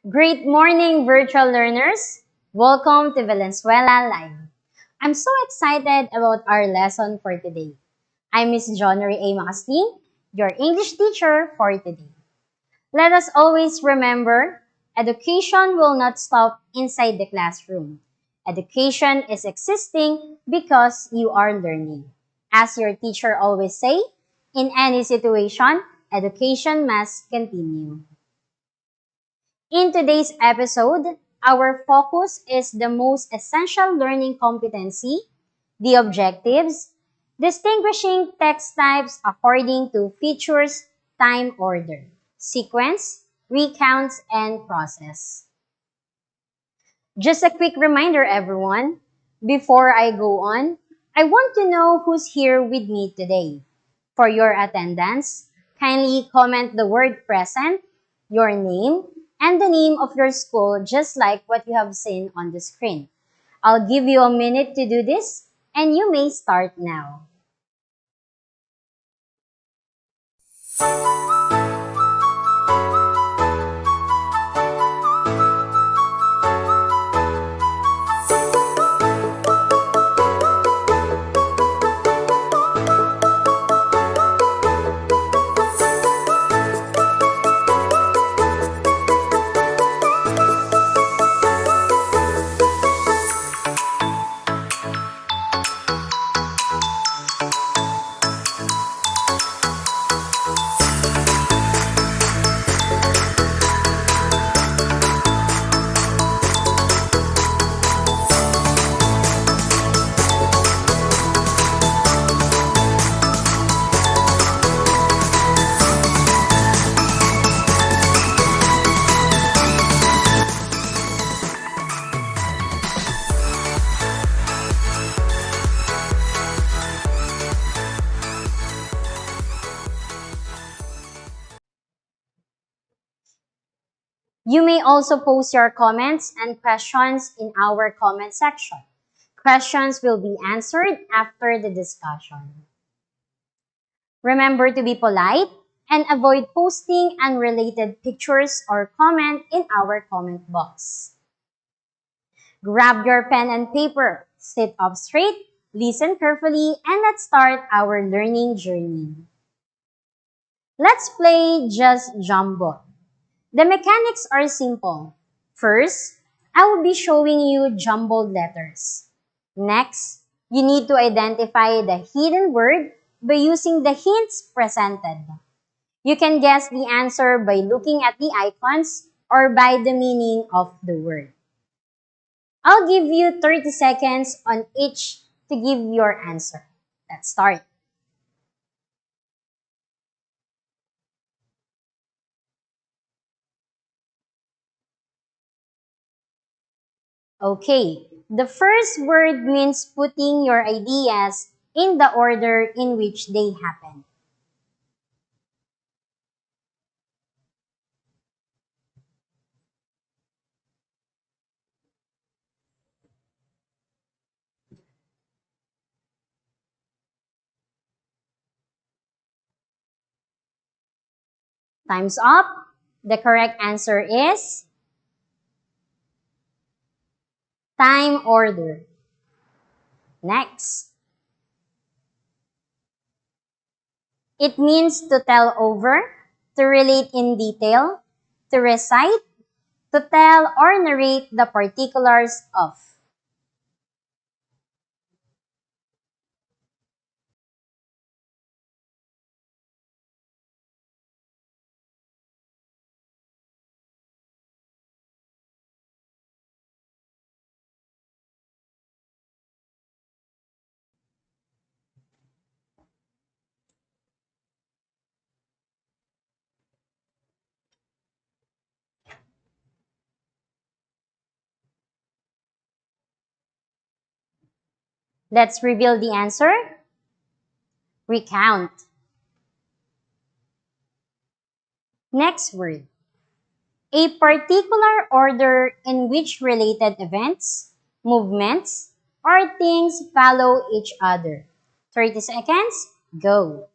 Great morning, virtual learners. Welcome to Valenzuela Live. I'm so excited about our lesson for today. I'm Miss Johnnery A. Macasling, your English teacher for today. Let us always remember, education will not stop inside the classroom. Education is existing because you are learning. As your teacher always say, in any situation, education must continue. In today's episode, our focus is the most essential learning competency, the objectives, distinguishing text types according to features, time order, sequence, recounts, and process. Just a quick reminder, everyone. Before I go on, I want to know who's here with me today. For your attendance, kindly comment the word present, your name, and the name of your school just like what you have seen on the screen. I'll give you a minute to do this, and you may start now. You may also post your comments and questions in our comment section. Questions will be answered after the discussion. Remember to be polite and avoid posting unrelated pictures or comment in our comment box. Grab your pen and paper, sit up straight, listen carefully, and let's start our learning journey. Let's play Just Jumbo. The mechanics are simple. First, I will be showing you jumbled letters. Next, you need to identify the hidden word by using the hints presented. You can guess the answer by looking at the icons or by the meaning of the word. I'll give you 30 seconds on each to give your answer. Let's start. Okay, the first word means putting your ideas in the order in which they happen. Time's up. The correct answer is time order. Next. It means to tell over, to relate in detail, to recite, to tell or narrate the particulars of. Let's reveal the answer. Recount. Next word. A particular order in which related events, movements, or things follow each other. 30 seconds, go.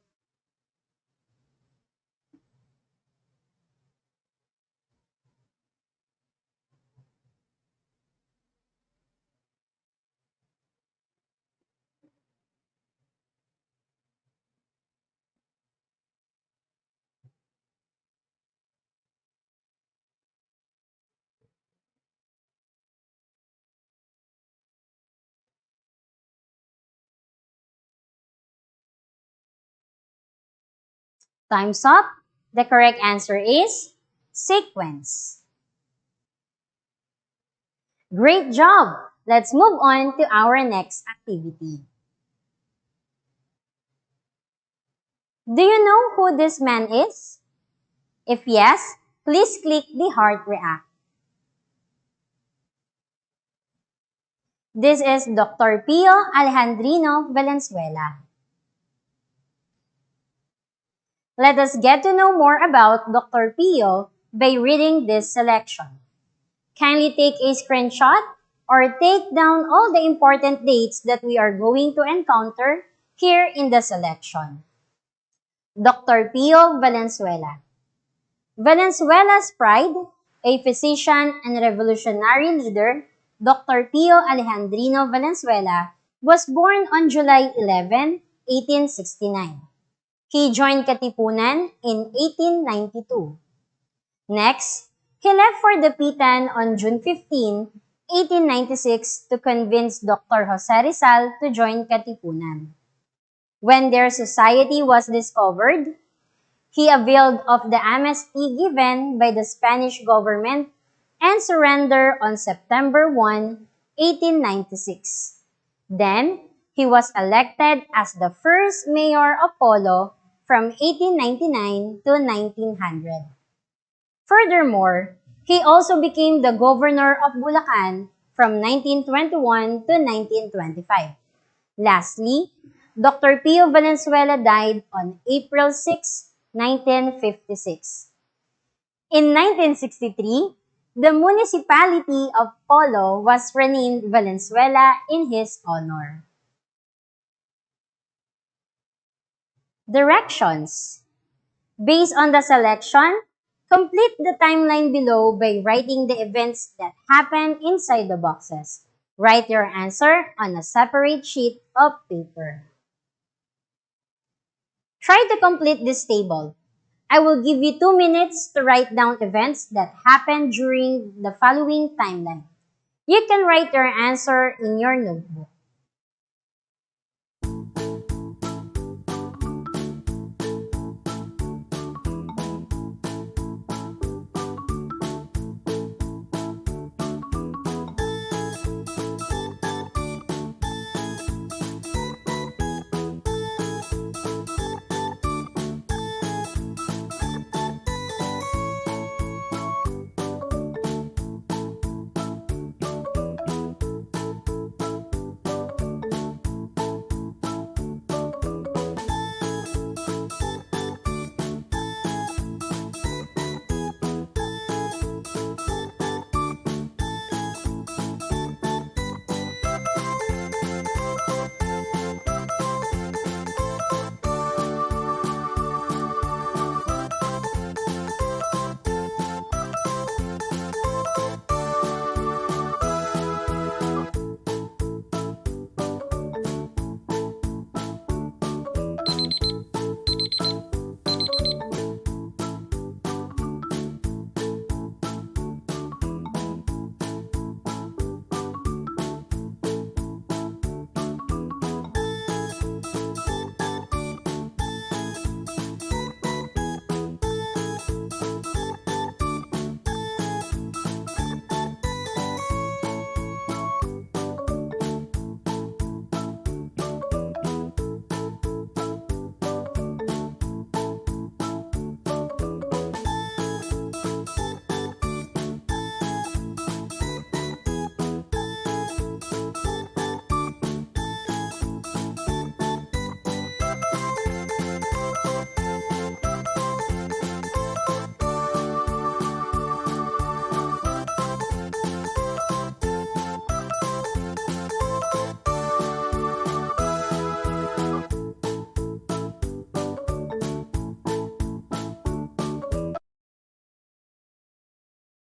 Time's up. The correct answer is sequence. Great job! Let's move on to our next activity. Do you know who this man is? If yes, please click the heart react. This is Dr. Pio Alejandrino Valenzuela. Let us get to know more about Dr. Pio by reading this selection. Kindly take a screenshot or take down all the important dates that we are going to encounter here in the selection. Dr. Pio Valenzuela. Venezuela's pride, a physician and revolutionary leader, Dr. Pio Alejandrino Valenzuela was born on July 11, 1869. He joined Katipunan in 1892. Next, he left for Dapitan on June 15, 1896 to convince Dr. Jose Rizal to join Katipunan. When their society was discovered, he availed of the amnesty given by the Spanish government and surrendered on September 1, 1896. Then, he was elected as the first mayor of Polo from 1899 to 1900. Furthermore, he also became the governor of Bulacan from 1921 to 1925. Lastly, Dr. Pio Valenzuela died on April 6, 1956. In 1963, the municipality of Polo was renamed Valenzuela in his honor. Directions. Based on the selection, complete the timeline below by writing the events that happen inside the boxes. Write your answer on a separate sheet of paper. Try to complete this table. I will give you 2 minutes to write down events that happened during the following timeline. You can write your answer in your notebook.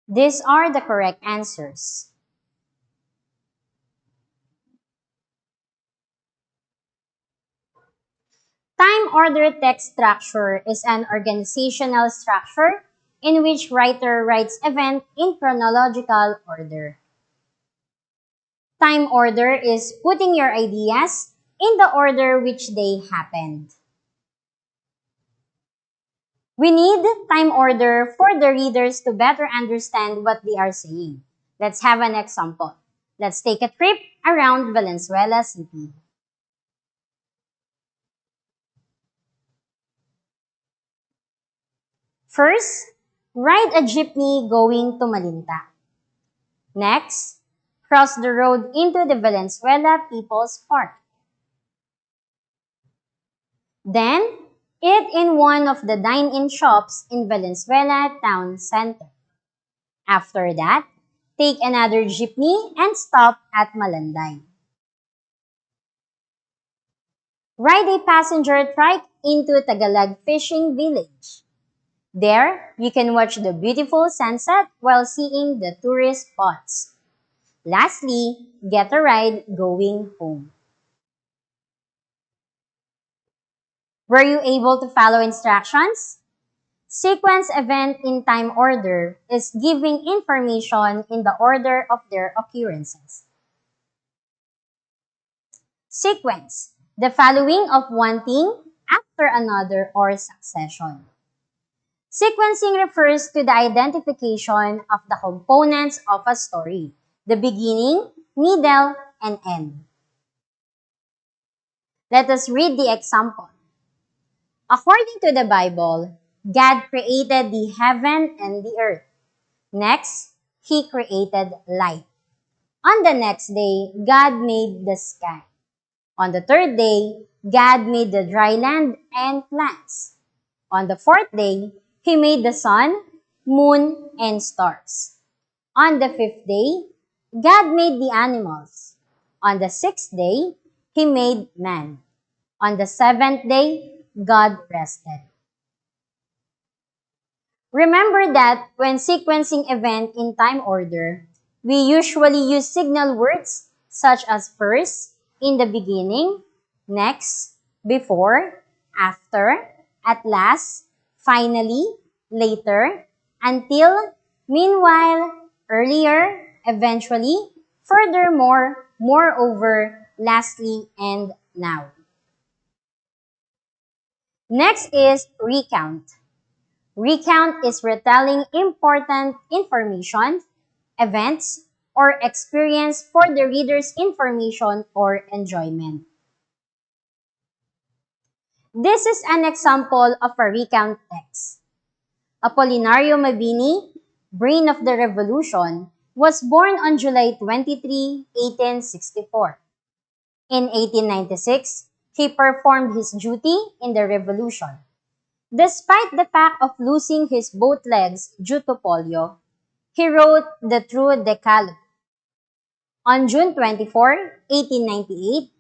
These are the correct answers. Time order text structure is an organizational structure in which writer writes event in chronological order. Time order is putting your ideas in the order which they happened. We need time order for the readers to better understand what they are saying. Let's have an example. Let's take a trip around Valenzuela City. First, ride a jeepney going to Malinta. Next, cross the road into the Valenzuela People's Park. Then, eat in one of the dine-in shops in Valenzuela Town Center. After that, take another jeepney and stop at Malanday. Ride a passenger trike into Tagalog Fishing Village. There, you can watch the beautiful sunset while seeing the tourist spots. Lastly, get a ride going home. Were you able to follow instructions? Sequence event in time order is giving information in the order of their occurrences. Sequence, the following of one thing after another or succession. Sequencing refers to the identification of the components of a story, the beginning, middle, and end. Let us read the example. According to the Bible, God created the heaven and the earth. Next, He created light. On the next day, God made the sky. On the third day, God made the dry land and plants. On the fourth day, He made the sun, moon, and stars. On the fifth day, God made the animals. On the sixth day, He made man. On the seventh day, God rested. Remember that when sequencing event in time order, we usually use signal words such as first, in the beginning, next, before, after, at last, finally, later, until, meanwhile, earlier, eventually, furthermore, moreover, lastly, and now. Next is recount. Recount is retelling important information, events, or experience for the reader's information or enjoyment. This is an example of a recount text. Apolinario Mabini, brain of the revolution, was born on July 23, 1864. In 1896, he performed his duty in the revolution. Despite the fact of losing his both legs due to polio, he wrote the True Decalogue. On June 24, 1898,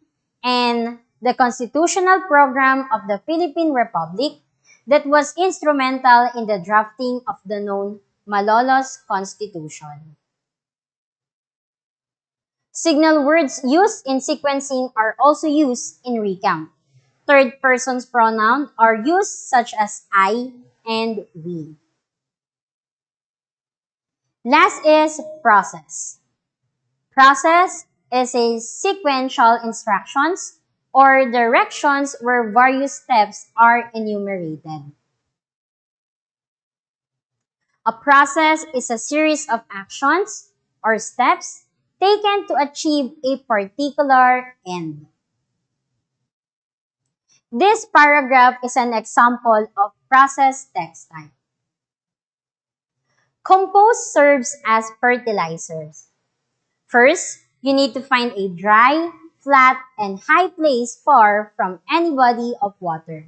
and the constitutional program of the Philippine Republic that was instrumental in the drafting of the known Malolos Constitution. Signal words used in sequencing are also used in recount. Third person's pronouns are used such as I and we. Last is process. Process is a sequential instructions or directions where various steps are enumerated. A process is a series of actions or steps taken to achieve a particular end. This paragraph is an example of process text type. Compost serves as fertilizers. First, you need to find a dry, flat, and high place far from any body of water.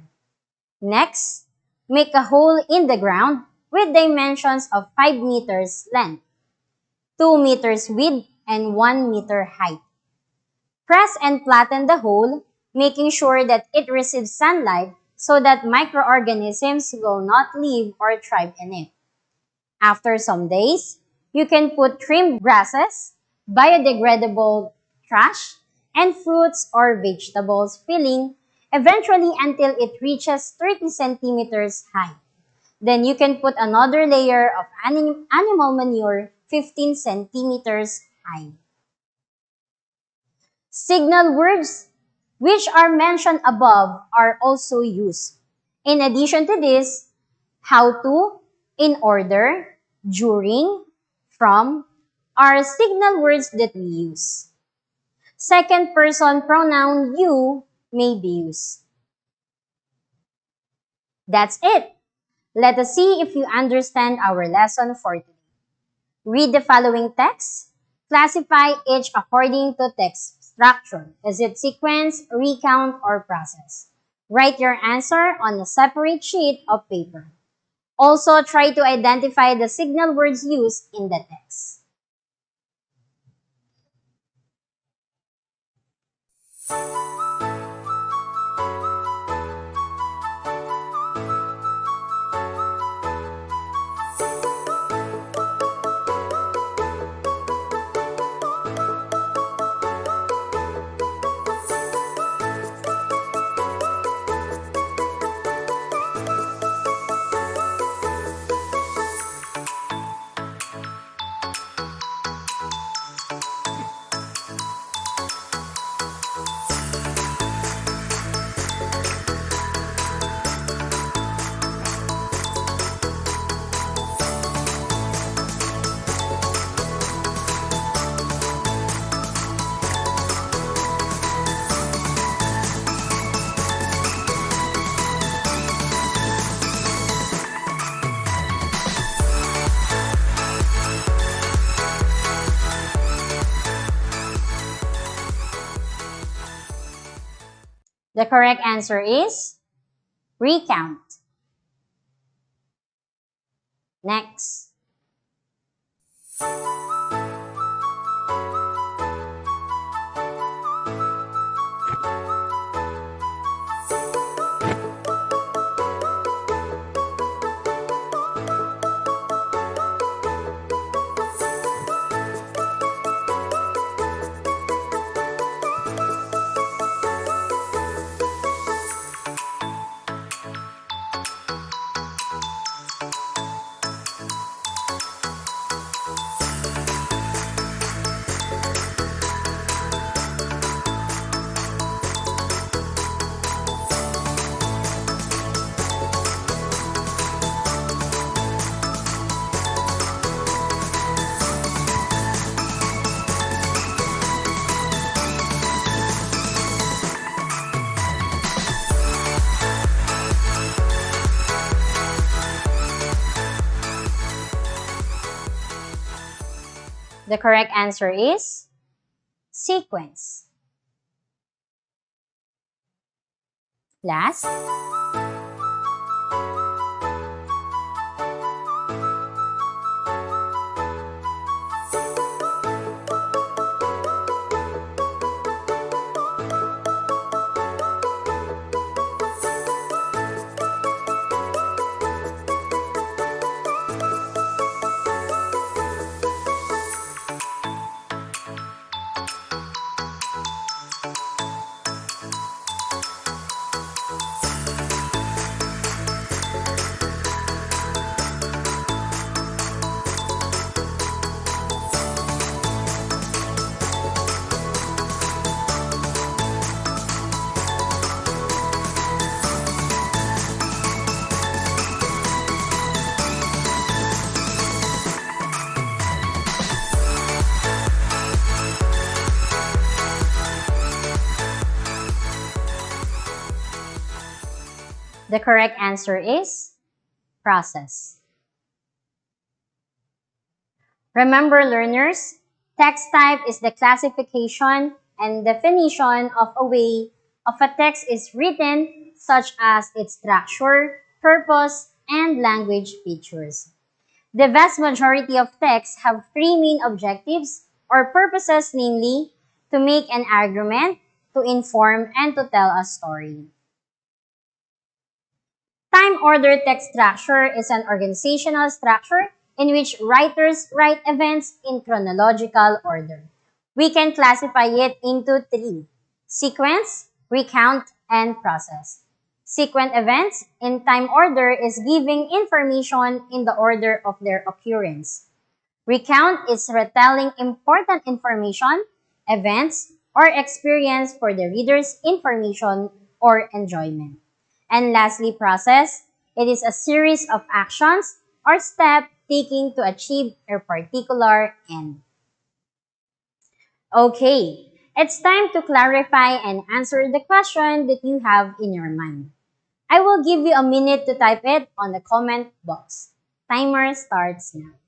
Next, make a hole in the ground with dimensions of 5 meters length, 2 meters width, and 1 meter height. Press and flatten the hole, making sure that it receives sunlight so that microorganisms will not live or thrive in it. After some days, you can put trimmed grasses, biodegradable trash, and fruits or vegetables filling eventually until it reaches 30 centimeters high. Then you can put another layer of animal manure 15 centimeters high. Signal words which are mentioned above are also used. In addition to this, How to, in order, during, from are signal words that we use. Second person pronoun you may be used. That's it. Let us see if you understand our lesson for today. Read the following text. Classify each according to text structure. Is it sequence, recount, or process? Write your answer on a separate sheet of paper. Also, try to identify the signal words used in the text. The correct answer is recount. Next. The correct answer is sequence. Last. The correct answer is process. Remember, learners, text type is the classification and definition of a way of a text is written, such as its structure, purpose, and language features. The vast majority of texts have three main objectives or purposes, namely, to make an argument, to inform, and to tell a story. Time-ordered text structure is an organizational structure in which writers write events in chronological order. We can classify it into three: sequence, recount, and process. Sequent events in time order is giving information in the order of their occurrence. Recount is retelling important information, events, or experience for the reader's information or enjoyment. And lastly, process It is a series of actions or steps taken to achieve a particular end. Okay, it's time to clarify and answer the question that you have in your mind. I will give you a minute to type it on the comment box. Timer starts now.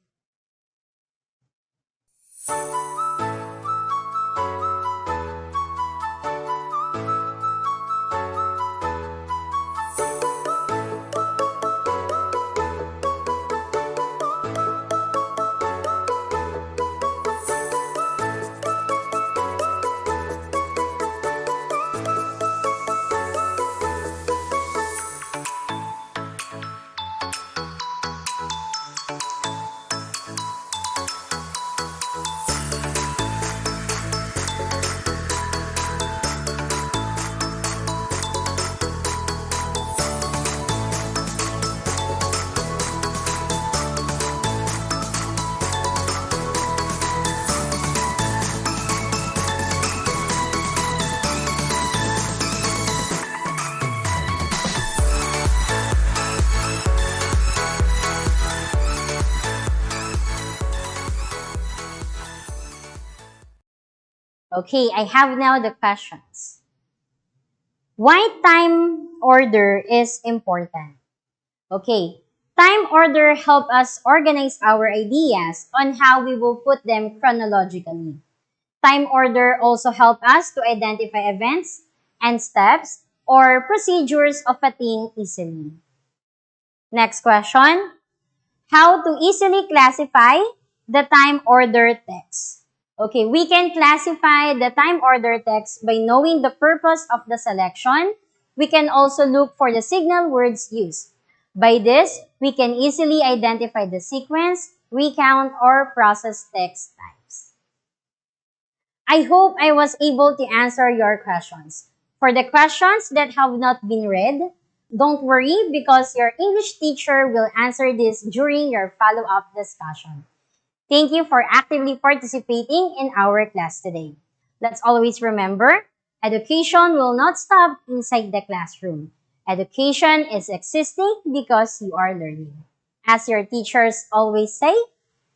Okay, I have now the questions. Why time order is important? Okay, time order help us organize our ideas on how we will put them chronologically. Time order also help us to identify events and steps or procedures of a thing easily. Next question, how to easily classify the time order text? Okay, we can classify the time order text by knowing the purpose of the selection. We can also look for the signal words used. By this, we can easily identify the sequence, recount, or process text types. I hope I was able to answer your questions. For the questions that have not been read, don't worry because your English teacher will answer this during your follow-up discussion. Thank you for actively participating in our class today. Let's always remember, education will not stop inside the classroom. Education is existing because you are learning. As your teachers always say,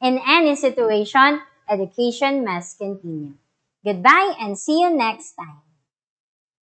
in any situation, education must continue. Goodbye and see you next time.